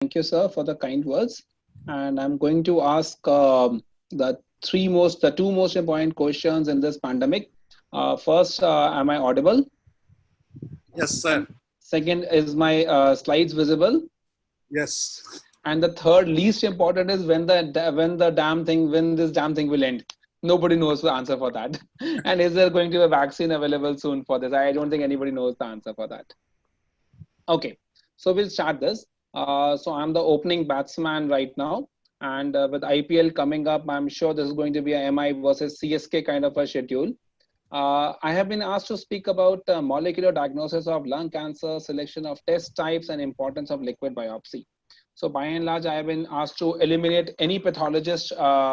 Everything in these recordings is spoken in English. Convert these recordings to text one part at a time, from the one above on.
Thank you, sir, for the kind words. And I'm going to ask the two most important questions in this pandemic. First, am I audible? Yes, sir. And second, is my slides visible? Yes. And the third, least important, is when this damn thing will end. Nobody knows the answer for that. And is there going to be a vaccine available soon for this? I don't think anybody knows the answer for that. Okay, so we'll start this. So I'm the opening batsman right now, and with IPL coming up, I'm sure this is going to be a MI versus CSK kind of a schedule. I have been asked to speak about molecular diagnosis of lung cancer, selection of test types, and importance of liquid biopsy. So by and large, I have been asked to eliminate any pathologist from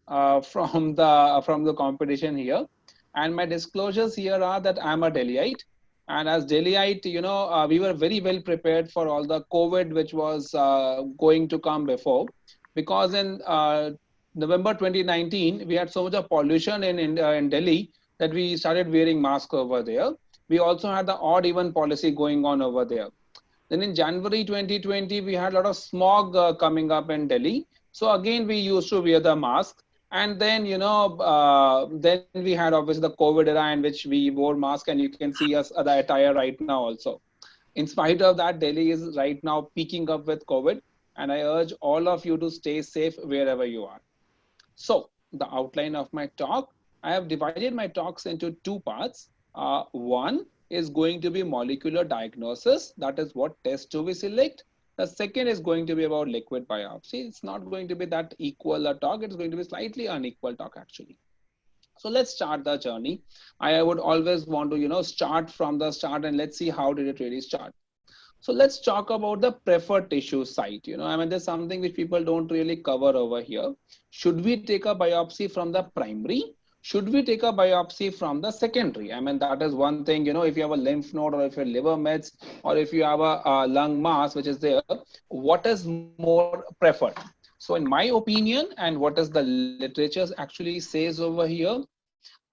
the competition here. And my disclosures here are that I'm a Delhiite, and as Delhiite, we were very well prepared for all the COVID which was going to come before, because in November 2019 we had so much of pollution in Delhi that we started wearing masks over there. We also had the odd even policy going on over there. Then in January 2020, we had a lot of smog coming up in Delhi. So again, we used to wear the mask. And then, then we had obviously the COVID era in which we wore mask, and you can see us the attire right now also. In spite of that, Delhi is right now peaking up with COVID. And I urge all of you to stay safe wherever you are. So the outline of my talk, I have divided my talks into two parts. One is going to be molecular diagnosis. That is what test do we select. The second is going to be about liquid biopsy. It's not going to be that equal a talk. It's going to be slightly unequal talk actually. So let's start the journey. I would always want to, start from the start, and let's see how did it really start. So let's talk about the preferred tissue site. I mean, there's something which people don't really cover over here. Should we take a biopsy from the primary? Should we take a biopsy from the secondary? I mean, that is one thing, if you have a lymph node, or if you have liver mets, or if you have a lung mass, which is there, what is more preferred? So in my opinion, and what is the literature actually says over here,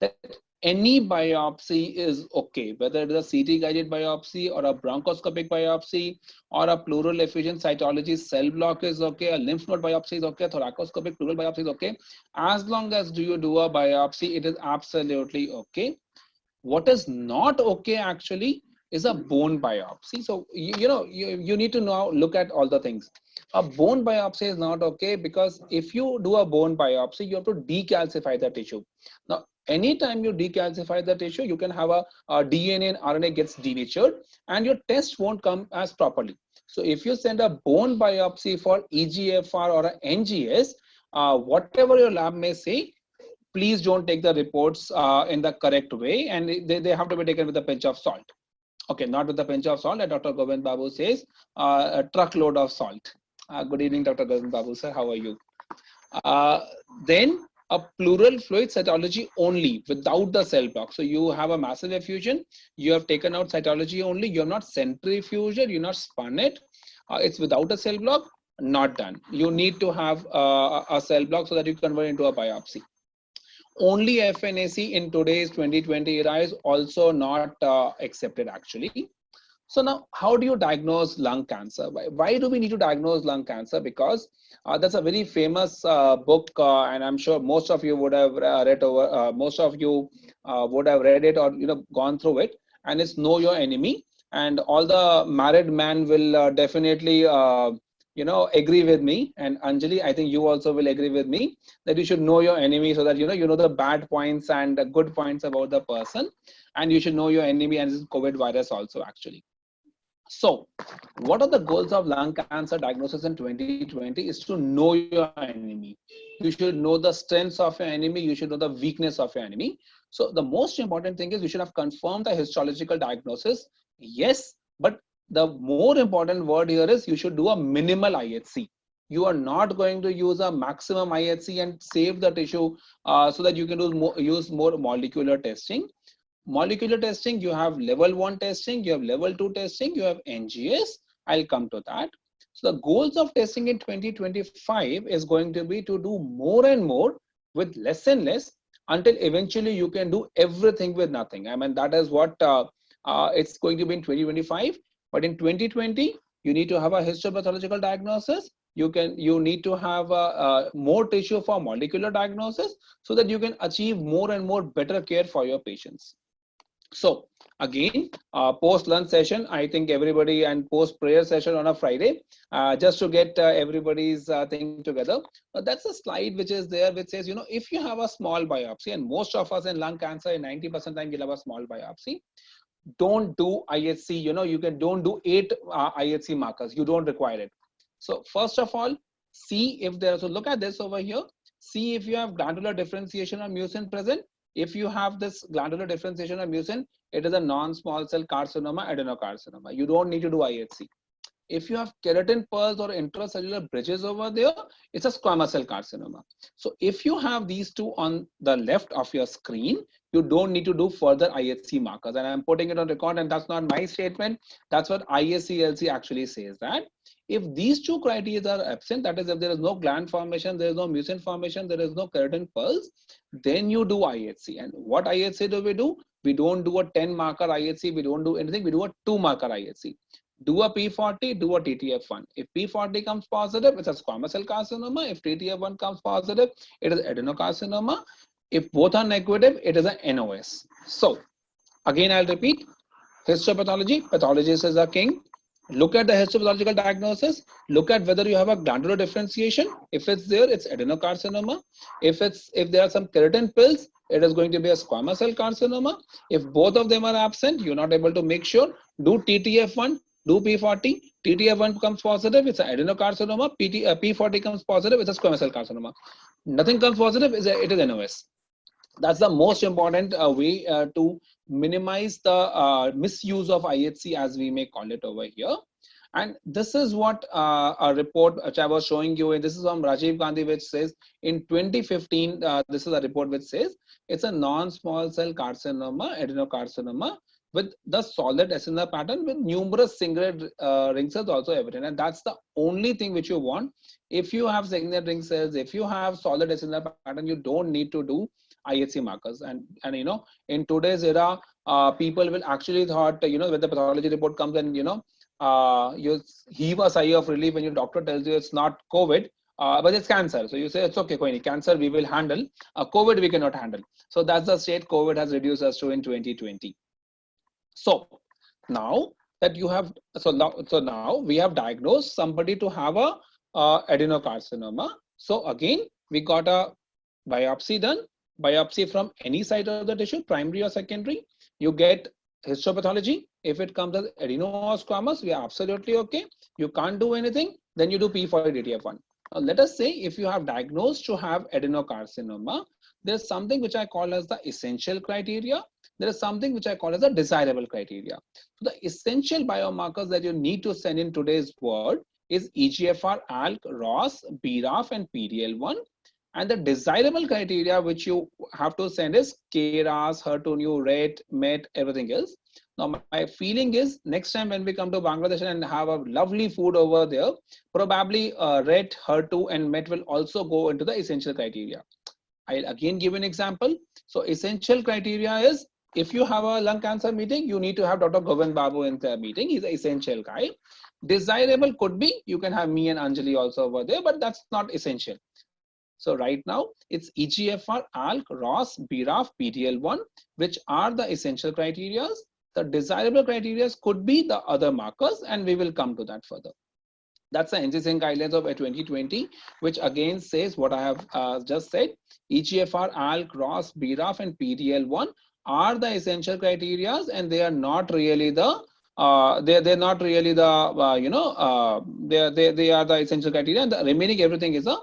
that any biopsy is okay, whether it is a CT guided biopsy or a bronchoscopic biopsy or a pleural effusion cytology cell block is okay, a lymph node biopsy is okay, thoracoscopic pleural biopsy is okay. As long as do you do a biopsy, it is absolutely okay. What is not okay actually is a bone biopsy. So you need to now look at all the things. A bone biopsy is not okay, because if you do a bone biopsy, you have to decalcify the tissue. Now anytime you decalcify the tissue, you can have a DNA and RNA gets denatured, and your test won't come as properly. So if you send a bone biopsy for EGFR or a NGS, whatever your lab may say, please don't take the reports in the correct way, and they have to be taken with a pinch of salt. Okay, not with a pinch of salt, like Dr. Govind Babu says, a truckload of salt. Good evening, Dr. Govind Babu sir, how are you? uh, then a pleural fluid cytology only without the cell block. So you have a massive effusion, you have taken out cytology only, you have not centrifuged it, you not spun it, it's without a cell block, not done. You need to have a cell block so that you convert into a biopsy. Only FNAC in today's 2020 era is also not accepted actually. So now, how do you diagnose lung cancer? Why do we need to diagnose lung cancer? Because that's a very famous book, and I'm sure most of you would have read over. Most of you would have read it, or gone through it. And it's Know Your Enemy. And all the married men will definitely agree with me. And Anjali, I think you also will agree with me that you should know your enemy, so that you know the bad points and the good points about the person, and you should know your enemy, and this is COVID virus also actually. So, what are the goals of lung cancer diagnosis in 2020 is to know your enemy. You should know the strengths of your enemy, you should know the weakness of your enemy. So, the most important thing is you should have confirmed the histological diagnosis. Yes, but the more important word here is you should do a minimal IHC. You are not going to use a maximum IHC and save the tissue so that you can use more molecular testing. Molecular testing, you have level 1 testing, you have level 2 testing, you have NGS. I'll come to that. So the goals of testing in 2025 is going to be to do more and more with less and less, until eventually you can do everything with nothing. I mean, that is what it's going to be in 2025. But in 2020, you need to have a histopathological diagnosis. You need to have more tissue for molecular diagnosis, so that you can achieve more and more better care for your patients. So again, post lunch session, I think everybody, and post prayer session on a Friday, just to get everybody's thing together. That's a slide which is there, which says, if you have a small biopsy, and most of us in lung cancer, in 90% time, you'll have a small biopsy. Don't do IHC. You can don't do 8 IHC markers. You don't require it. So first of all, see if there. So look at this over here. See if you have glandular differentiation of mucin present. If you have this glandular differentiation of mucin, it is a non-small cell carcinoma, adenocarcinoma. You don't need to do IHC. If you have keratin pearls or intracellular bridges over there, it's a squamous cell carcinoma. So if you have these two on the left of your screen, you don't need to do further IHC markers. And I'm putting it on record, and that's not my statement. That's what ISCLC actually says, that if these two criteria are absent, that is, if there is no gland formation, there is no mucin formation, there is no keratin pearls, then you do IHC. And what IHC do we do? We don't do a 10 marker IHC. We don't do anything. We do a 2 marker IHC. Do a P40, do a TTF1. If P40 comes positive, it's a squamous cell carcinoma. If TTF1 comes positive, it is adenocarcinoma. If both are negative, it is a NOS. So again, I'll repeat, histopathology, pathologist is a king. Look at the histopathological diagnosis. Look at whether you have a glandular differentiation. If it's there, it's adenocarcinoma. If there are some keratin pills, it is going to be a squamous cell carcinoma. If both of them are absent, you're not able to make sure, do TTF1, do P40. TTF1 comes positive, it's an adenocarcinoma. P40 comes positive, it's a squamous cell carcinoma. Nothing comes positive, it is NOS. That's the most important way to minimize the misuse of IHC, as we may call it over here. And this is what a report which I was showing you, and this is from Rajiv Gandhi, which says in 2015, this is a report which says it's a non-small cell carcinoma, adenocarcinoma, with the solid acinar pattern with numerous singlet ring cells also evident. And that's the only thing which you want. If you have singlet ring cells, if you have solid acinar pattern, you don't need to do IHC markers. And in today's era, people will actually thought, when the pathology report comes, and you heave a sigh of relief when your doctor tells you it's not COVID, but it's cancer. So you say, it's okay, cancer we will handle, COVID we cannot handle. So that's the state COVID has reduced us to in 2020. So now that you have, so now we have diagnosed somebody to have a adenocarcinoma. So again, we got a biopsy done, biopsy from any site of the tissue, primary or secondary. You get histopathology. If it comes as adeno or squamous, we are absolutely okay. You can't do anything, then you do P40 DTF1. Now let us say if you have diagnosed to have adenocarcinoma, there's something which I call as the essential criteria. There is something which I call as a desirable criteria. So the essential biomarkers that you need to send in today's world is EGFR, ALK, ROS, BRAF, and PDL1. And the desirable criteria which you have to send is KRAS, HER2/neu, RET, MET, everything else. Now my feeling is next time when we come to Bangladesh and have a lovely food over there, probably RET, HER2, and MET will also go into the essential criteria. I'll again give an example. So essential criteria is, if you have a lung cancer meeting, you need to have Dr. Govind Babu in the meeting. He's an essential guy. Desirable could be, you can have me and Anjali also over there, but that's not essential. So right now it's EGFR, ALK, ROS, BRAF, PDL1, which are the essential criteria. The desirable criteria could be the other markers, and we will come to that further. That's the NCCN guidelines of 2020, which again says what I have just said. EGFR, ALK, ROS, BRAF, and PDL1 are the essential criteria, and they are not really the they're not really the they are the essential criteria, and the remaining everything is a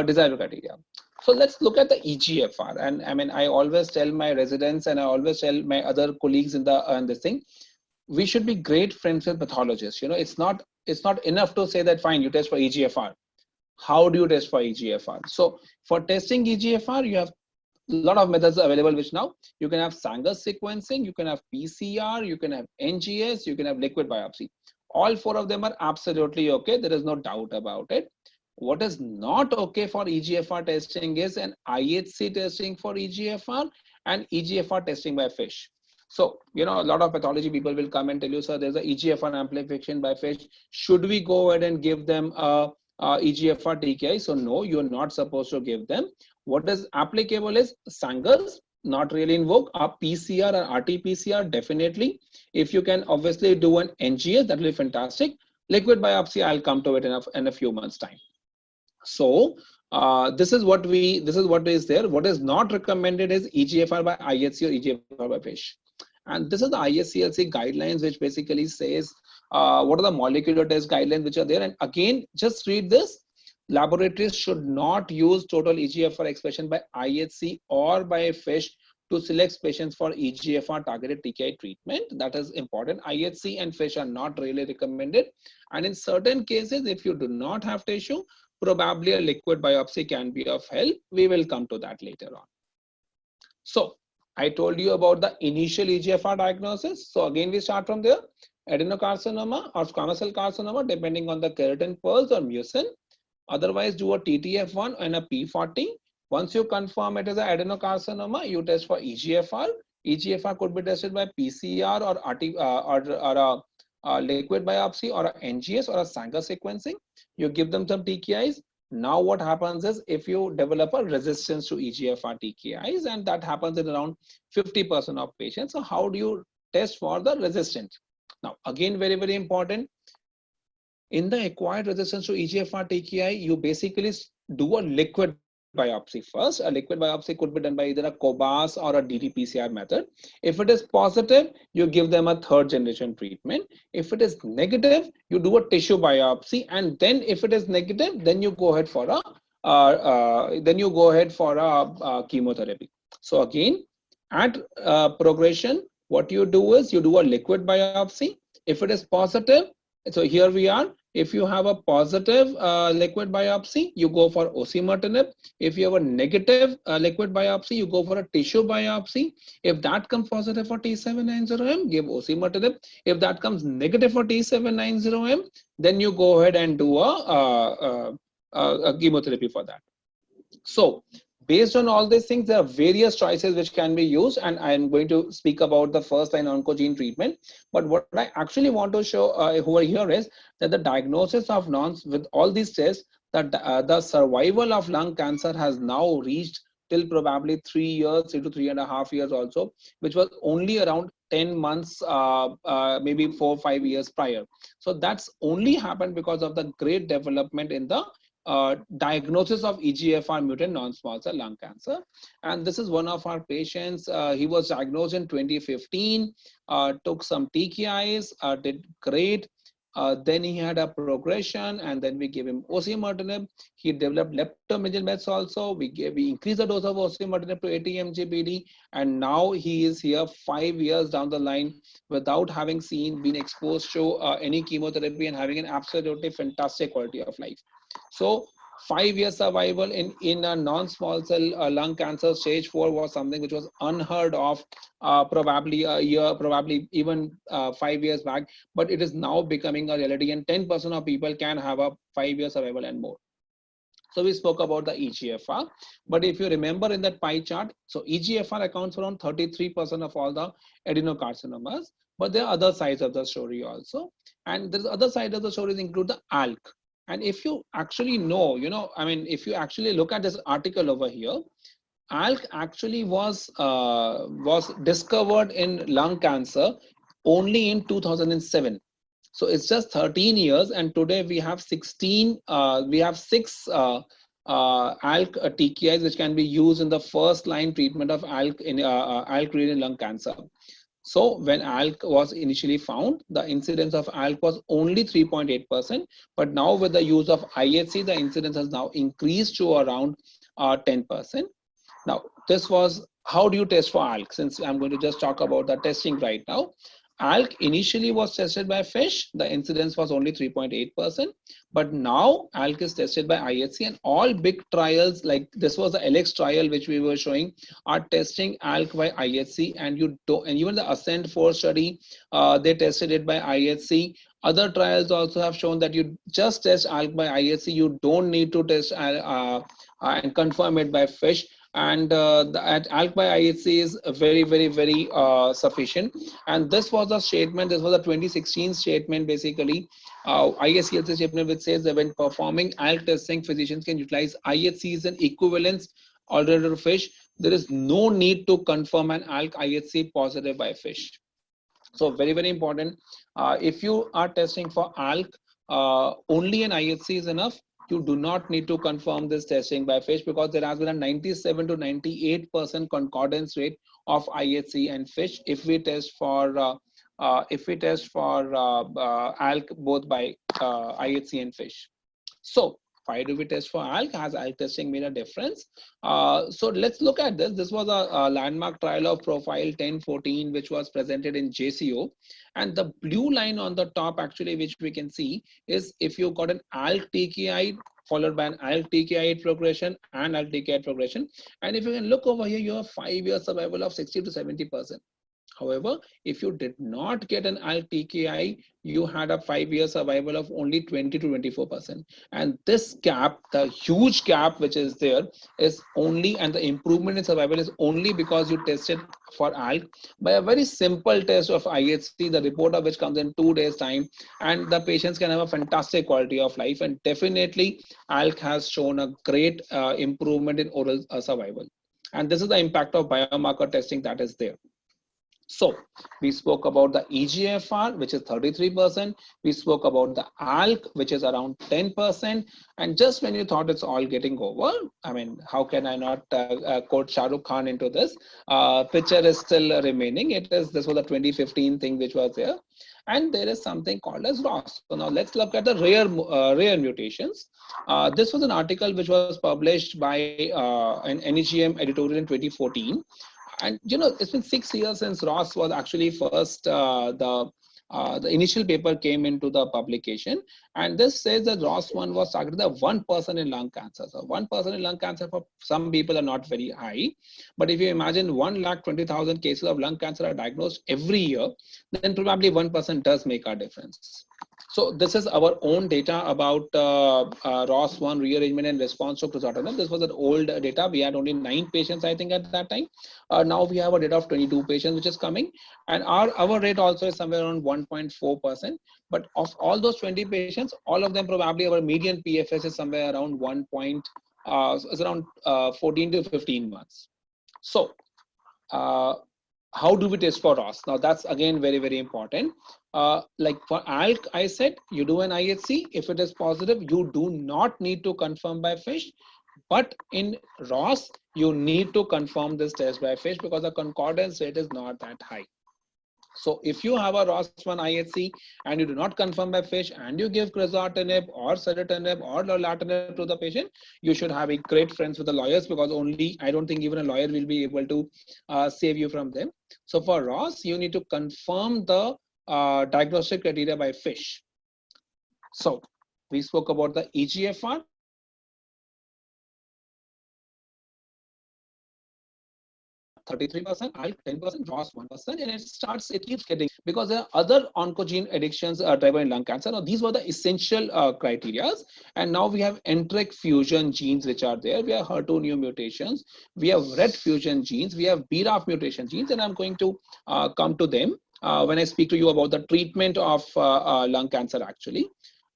desirable criteria. So let's look at the EGFR. And I mean, I always tell my residents, and I always tell my other colleagues in this thing, we should be great friends with pathologists. It's not enough to say that fine, you test for EGFR. How do you test for EGFR? So for testing EGFR, you have a lot of methods available, which now you can have Sanger sequencing, you can have PCR, you can have NGS, you can have liquid biopsy. All 4 of them are absolutely okay. There is no doubt about it. What is not okay for EGFR testing is an IHC testing for EGFR and EGFR testing by FISH. So, a lot of pathology people will come and tell you, sir, there's a EGFR amplification by fish. Should we go ahead and give them a EGFR TKI? So no, you're not supposed to give them. What is applicable is Sangers, not really in vogue. A PCR or RT-PCR, definitely. If you can obviously do an NGS, that will be fantastic. Liquid biopsy, I'll come to it in a few months' time. So this is what is there. What is not recommended is EGFR by IHC or EGFR by fish. And this is the ISCLC guidelines, which basically says what are the molecular test guidelines which are there. And again, just read this. Laboratories should not use total EGFR expression by IHC or by fish to select patients for EGFR targeted TKI treatment. That is important. IHC and fish are not really recommended. And in certain cases, if you do not have tissue, probably a liquid biopsy can be of help. We will come to that later on. So I told you about the initial EGFR diagnosis. So again, we start from there. Adenocarcinoma or squamous cell carcinoma, depending on the keratin pearls or mucin. Otherwise, do a TTF1 and a P40. Once you confirm it is an adenocarcinoma, you test for EGFR. EGFR could be tested by PCR or RT or a liquid biopsy or a NGS or a Sanger sequencing. You give them some TKIs. Now what happens is if you develop a resistance to EGFR TKIs, and that happens in around 50% of patients. So how do you test for the resistance? Now again, very, very important. In the acquired resistance to EGFR TKI, you basically do a liquid biopsy first. A liquid biopsy could be done by either a COBAS or a ddPCR method. If it is positive, you give them a third generation treatment. If it is negative, you do a tissue biopsy, and then if it is negative, then you go ahead for a chemotherapy. So again, at progression, what you do is you do a liquid biopsy. If it is positive, so here we are. If you have a positive liquid biopsy, you go for osimertinib. If you have a negative liquid biopsy, you go for a tissue biopsy. If that comes positive for T790M, give osimertinib. If that comes negative for T790M, then you go ahead and do a chemotherapy for that. So based on all these things, there are various choices which can be used, and I'm going to speak about the first line oncogene treatment. But what I actually want to show over here is that the diagnosis of nons with all these tests, that the survival of lung cancer has now reached till probably 3 years, 3 to 3.5 years also, which was only around 10 months, maybe 4 or 5 years prior. So that's only happened because of the great development in the diagnosis of EGFR mutant non-small cell lung cancer. And this is one of our patients. He was diagnosed in 2015, took some TKIs, did great. Then he had a progression, and then we gave him osimertinib. He developed leptomeningeal mets also. We increased the dose of osimertinib to 80 mg/d, and now he is here 5 years down the line without having been exposed to any chemotherapy and having an absolutely fantastic quality of life. So 5 year survival in a non-small cell lung cancer stage 4 was something which was unheard of probably a year, probably even 5 years back, but it is now becoming a reality, and 10% of people can have a 5 year survival and more. So we spoke about the EGFR, but if you remember in that pie chart, so EGFR accounts for around 33% of all the adenocarcinomas, but there are other sides of the story also. And the other side of the stories include the ALK. And if you actually know, if you actually look at this article over here, ALK actually was discovered in lung cancer only in 2007. So it's just 13 years, and today we have 16. We have 6 ALK TKIs which can be used in the first line treatment of ALK in ALK-related lung cancer. So when ALK was initially found, the incidence of ALK was only 3.8%, but now with the use of IHC, the incidence has now increased to around 10%. Now, this was how do you test for ALK? Since I'm going to just talk about the testing right now. ALK initially was tested by fish. The incidence was only 3.8%, but now ALK is tested by IHC, and all big trials like this was the LX trial which we were showing are testing ALK by IHC, and even the ASCENT-4 study, they tested it by IHC. Other trials also have shown that you just test ALK by IHC. You don't need to test and confirm it by fish. and at ALK by IHC is very sufficient. And this was a statement. This was a 2016 statement, basically. IHC is a statement which says that when performing ALK testing, physicians can utilize IHC as an equivalence alternative fish. There is no need to confirm an ALK IHC positive by fish. So very important. If you are testing for ALK, only an IHC is enough. You do not need to confirm this testing by fish, because there has been a 97 to 98% concordance rate of IHC and fish if we test for ALK both by IHC and fish. So why do we test for ALK? Has ALK testing made a difference? So let's look at this. This was a landmark trial of profile 1014, which was presented in JCO. And the blue line on the top, actually, which we can see, is if you got an ALK TKI followed by an ALK TKI progression and ALK TKI progression. And if you can look over here, you have 5-year survival of 60 to 70%. However, if you did not get an ALK TKI, you had a 5-year survival of only 20 to 24%. And this gap, the huge gap which is there, is only, and the improvement in survival is only because you tested for ALK by a very simple test of IHC, the report of which comes in 2 days time, and the patients can have a fantastic quality of life. And definitely ALK has shown a great improvement in oral survival. And this is the impact of biomarker testing that is there. So we spoke about the EGFR, which is 33%. We spoke about the ALK, which is around 10%. And just when you thought it's all getting over, I mean, how can I not quote Shah Rukh Khan into this? Picture is still remaining. This was a 2015 thing which was there. And there is something called as ROS. So now let's look at the rare mutations. This was an article which was published by an NEGM editorial in 2014. And it's been 6 years since ROS was actually first the initial paper came into the publication, and this says that ROS1 was targeted at 1% in lung cancer. So 1% in lung cancer for some people are not very high, but if you imagine 1,20,000 cases of lung cancer are diagnosed every year, then probably 1% does make a difference. So this is our own data about ROS1 rearrangement and response to crizotinib. This was an old data. We had only 9 patients, I think, at that time. Now we have a data of 22 patients, which is coming. And our rate also is somewhere around 1.4%. But of all those 20 patients, all of them probably our median PFS is somewhere around 14 to 15 months. So how do we test for ROS? Now that's again very important. Like for ALK, I said you do an IHC. If it is positive, you do not need to confirm by fish. But in ROS, you need to confirm this test by fish because the concordance rate is not that high. So if you have a ROS1 IHC and you do not confirm by fish and you give crizotinib or serotinib or lorlatinib to the patient, you should have a great friends with the lawyers, because only I don't think even a lawyer will be able to save you from them. So for ROS, you need to confirm the diagnostic criteria by fish. So we spoke about the EGFR. EGFR 33%, ALK 10%, ROS 1%, and it keeps getting, because there are other oncogene addictions driven in lung cancer. Now these were the essential criteria, and now we have NTRK fusion genes which are there. We have HER2 new mutations, we have RET fusion genes, we have BRAF mutation genes, and I'm going to come to them when I speak to you about the treatment of lung cancer actually.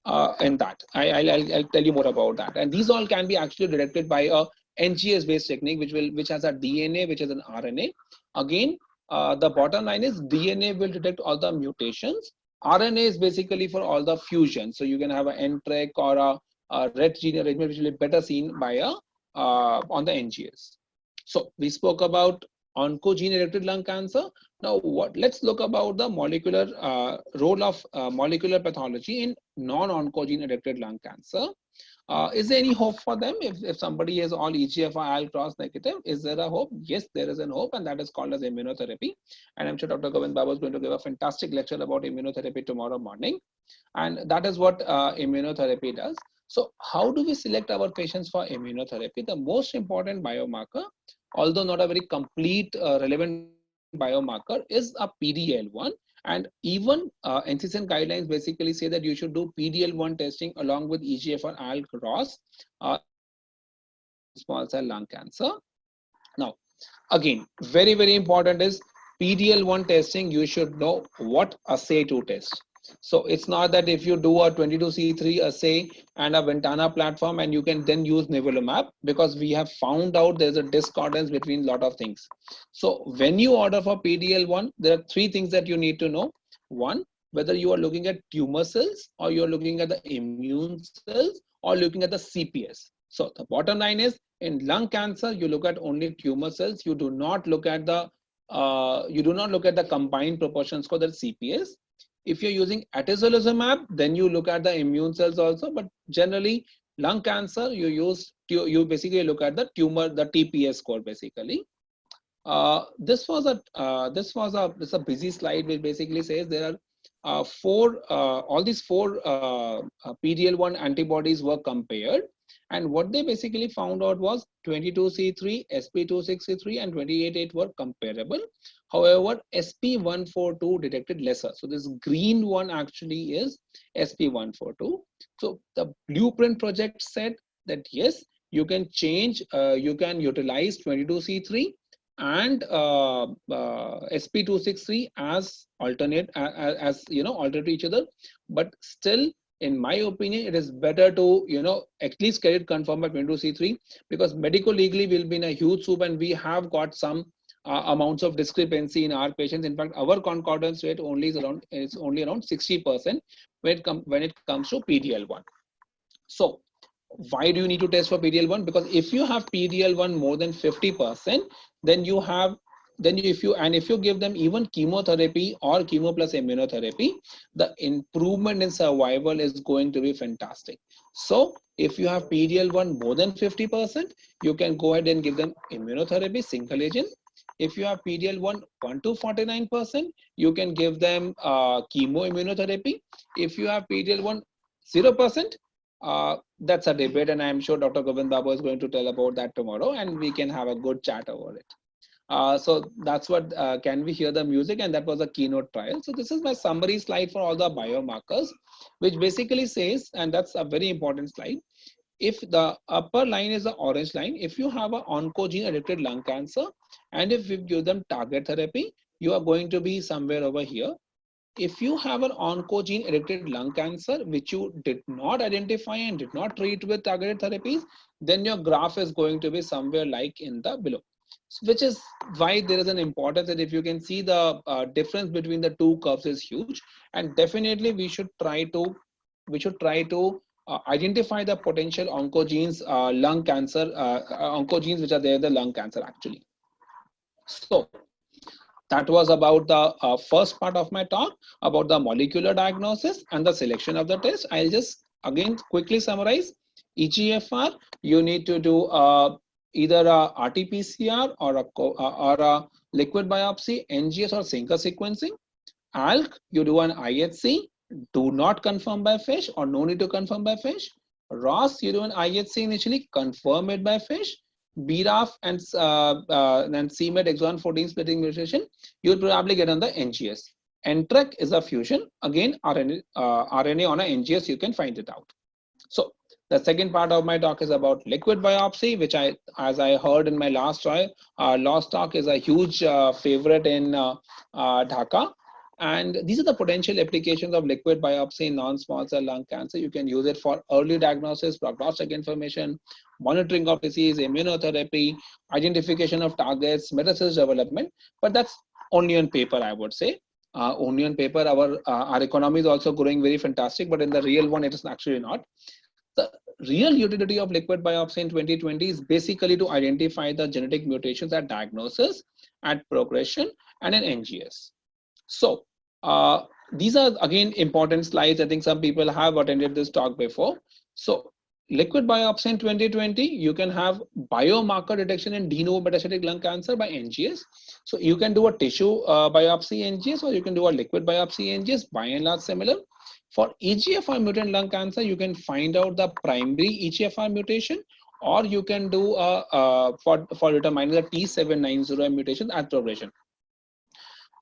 And that I'll tell you more about that. And these all can be actually detected by a NGS based technique, which has a DNA, which is an RNA. Again, the bottom line is DNA will detect all the mutations. RNA is basically for all the fusion. So you can have an NTRK or a RET gene arrangement, which will be better seen by on the NGS. So we spoke about oncogene directed lung cancer. Now let's look about the molecular role of molecular pathology in non-oncogene directed lung cancer. Is there any hope for them? If somebody is all EGFR ALK cross negative, is there a hope? Yes, there is an hope, and that is called as immunotherapy. And I'm sure Dr. Govind Babu is going to give a fantastic lecture about immunotherapy tomorrow morning. And that is what immunotherapy does. So how do we select our patients for immunotherapy? The most important biomarker, although not a very complete relevant biomarker, is a PD-L1. And even NCCN guidelines basically say that you should do PD-L1 testing along with EGFR ALK ROS in non-small cell lung cancer. Now, again, very, very important is PDL1 testing, you should know what assay to test. So it's not that if you do a 22C3 assay and a Ventana platform and you can then use nivolumab, because we have found out there's a discordance between a lot of things. So when you order for PDL1, there are three things that you need to know. One, whether you are looking at tumor cells or you're looking at the immune cells or looking at the CPS. So the bottom line is, in lung cancer, you look at only tumor cells. You do not look at the combined proportions for the CPS. If you're using atezolizumab, then you look at the immune cells also. But generally, lung cancer, you basically look at the tumor, the TPS score basically. This is a busy slide which basically says there are all these four PDL1 antibodies were compared, and what they basically found out was 22C3, SP263, and 288 were comparable. However, SP142 detected lesser. So this green one actually is SP142. So the blueprint project said that yes, you can you can utilize 22C3 and SP263 as alternate, as alternate to each other, but still, in my opinion, it is better to at least get it confirmed by 22C3, because medical legally will be in a huge soup, and we have got some amounts of discrepancy in our patients. In fact, our concordance rate is only around 60% when it comes to PDL1. So why do you need to test for PDL1? Because if you have PDL1 more than 50%, then if you give them even chemotherapy or chemo plus immunotherapy, the improvement in survival is going to be fantastic. So if you have PDL1 more than 50%, you can go ahead and give them immunotherapy, single agent. If you have PDL1 1 to 49%, you can give them chemo immunotherapy. If you have PDL1 0%, that's a debate, and I'm sure Dr. Govind Babu is going to tell about that tomorrow, and we can have a good chat over it. So that's what, can we hear the music? And that was a keynote trial. So this is my summary slide for all the biomarkers, which basically says, and that's a very important slide, if the upper line is the orange line, if you have an oncogene addicted lung cancer, and if you give them target therapy, you are going to be somewhere over here. If you have an oncogene addicted lung cancer which you did not identify and did not treat with targeted therapies, then your graph is going to be somewhere like in the below, which is why there is an importance that if you can see the difference between the two curves is huge, and definitely we should try to identify the potential oncogenes, lung cancer oncogenes which are there, the lung cancer actually. So that was about the first part of my talk about the molecular diagnosis and the selection of the test. I'll just again quickly summarize. EGFR, you need to do either a RT-PCR or a liquid biopsy, NGS or Sinker sequencing. ALK, you do an IHC, do not confirm by FISH or no need to confirm by FISH. ROS, you do an IHC initially, confirm it by FISH. BRAF and CMET exon 14 splitting mutation, you'll probably get on the NGS. NTRK is a fusion, again RNA on a NGS, you can find it out. So the second part of my talk is about liquid biopsy, which as I heard in my last talk, is a huge favorite in Dhaka. And these are the potential applications of liquid biopsy in non-small cell lung cancer. You can use it for early diagnosis, prognostic information, monitoring of disease, immunotherapy, identification of targets, metastasis development. But that's only on paper, I would say. Only on paper, our economy is also growing very fantastic, but in the real one, it is actually not. The real utility of liquid biopsy in 2020 is basically to identify the genetic mutations at diagnosis, at progression, and in NGS. So these are again important slides. I think some people have attended this talk before. So liquid biopsy in 2020, you can have biomarker detection in de novo metastatic lung cancer by NGS. So you can do a tissue biopsy NGS, or you can do a liquid biopsy NGS, by and large similar. For EGFR mutant lung cancer, you can find out the primary EGFR mutation, or you can do for determining the T790M mutation at progression.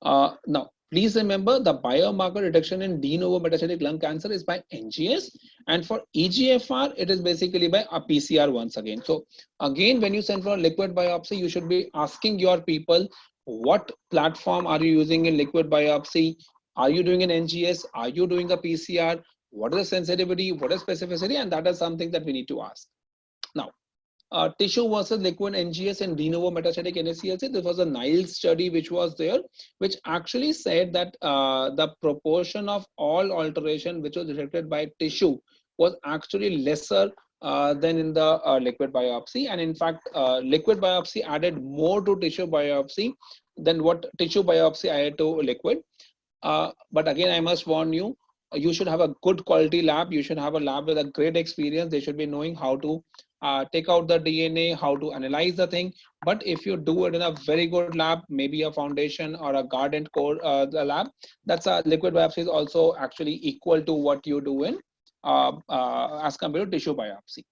Now, Please remember the biomarker detection in de novo metastatic lung cancer is by NGS, and for EGFR it is basically by a PCR once again. So again, when you send for a liquid biopsy, you should be asking your people what platform are you using in liquid biopsy. Are you doing an NGS? Are you doing a PCR? What is the sensitivity? What is specificity? And that is something that we need to ask. Now, tissue versus liquid NGS and de novo metastatic NSCLC. This was a Nile study which was there, which actually said that the proportion of all alteration which was detected by tissue was actually lesser than in the liquid biopsy. And in fact, liquid biopsy added more to tissue biopsy than what tissue biopsy added to liquid. But again, I must warn you, you should have a good quality lab. You should have a lab with a great experience. They should be knowing how to take out the DNA, how to analyze the thing. But if you do it in a very good lab, maybe a foundation or a garden core the lab, that's a liquid biopsy is also actually equal to what you do in as compared to tissue biopsy.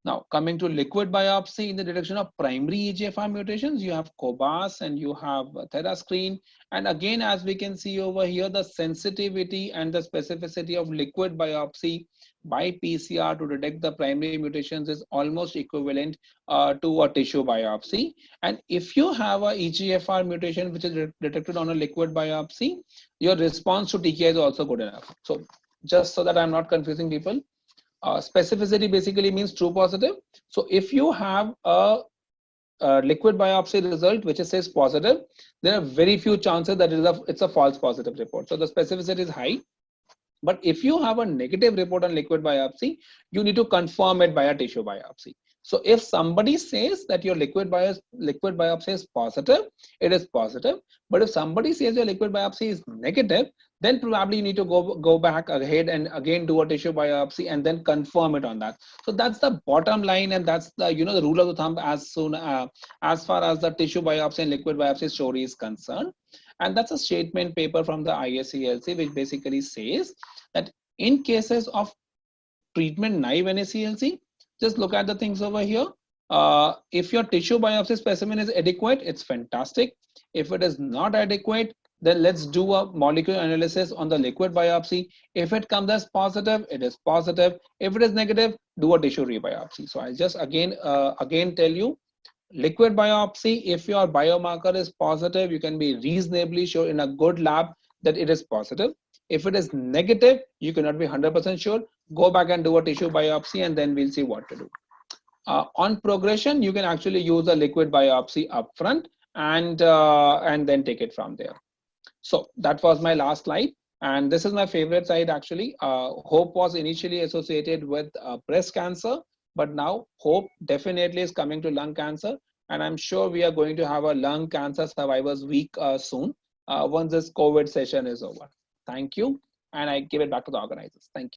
Now, coming to liquid biopsy in the detection of primary EGFR mutations, you have COBAS and you have TheraScreen. And again, as we can see over here, the sensitivity and the specificity of liquid biopsy by PCR to detect the primary mutations is almost equivalent to a tissue biopsy. And if you have a EGFR mutation which is detected on a liquid biopsy, your response to TKI is also good enough. So just so that I'm not confusing people, specificity basically means true positive. So if you have a liquid biopsy result which says positive, there are very few chances that it's a false positive report. So the specificity is high. But if you have a negative report on liquid biopsy, you need to confirm it by a tissue biopsy. So if somebody says that your liquid biopsy is positive, it is positive. But if somebody says your liquid biopsy is negative, then probably you need to go back ahead and again do a tissue biopsy and then confirm it on that. So that's the bottom line, and that's the the rule of the thumb as far as the tissue biopsy and liquid biopsy story is concerned. And that's a statement paper from the ISCLC which basically says that in cases of treatment naive NSCLC, just look at the things over here. If your tissue biopsy specimen is adequate, it's fantastic. If it is not adequate, then let's do a molecular analysis on the liquid biopsy. If it comes as positive, it is positive. If it is negative, do a tissue rebiopsy. So I'll just again tell you, liquid biopsy, if your biomarker is positive, you can be reasonably sure in a good lab that it is positive. If it is negative, you cannot be 100% sure. Go back and do a tissue biopsy and then we'll see what to do. On progression, you can actually use a liquid biopsy upfront and then take it from there. So that was my last slide. And this is my favorite slide actually. HOPE was initially associated with breast cancer, but now HOPE definitely is coming to lung cancer. And I'm sure we are going to have a lung cancer survivors week soon once this COVID session is over. Thank you. And I give it back to the organizers. Thank you.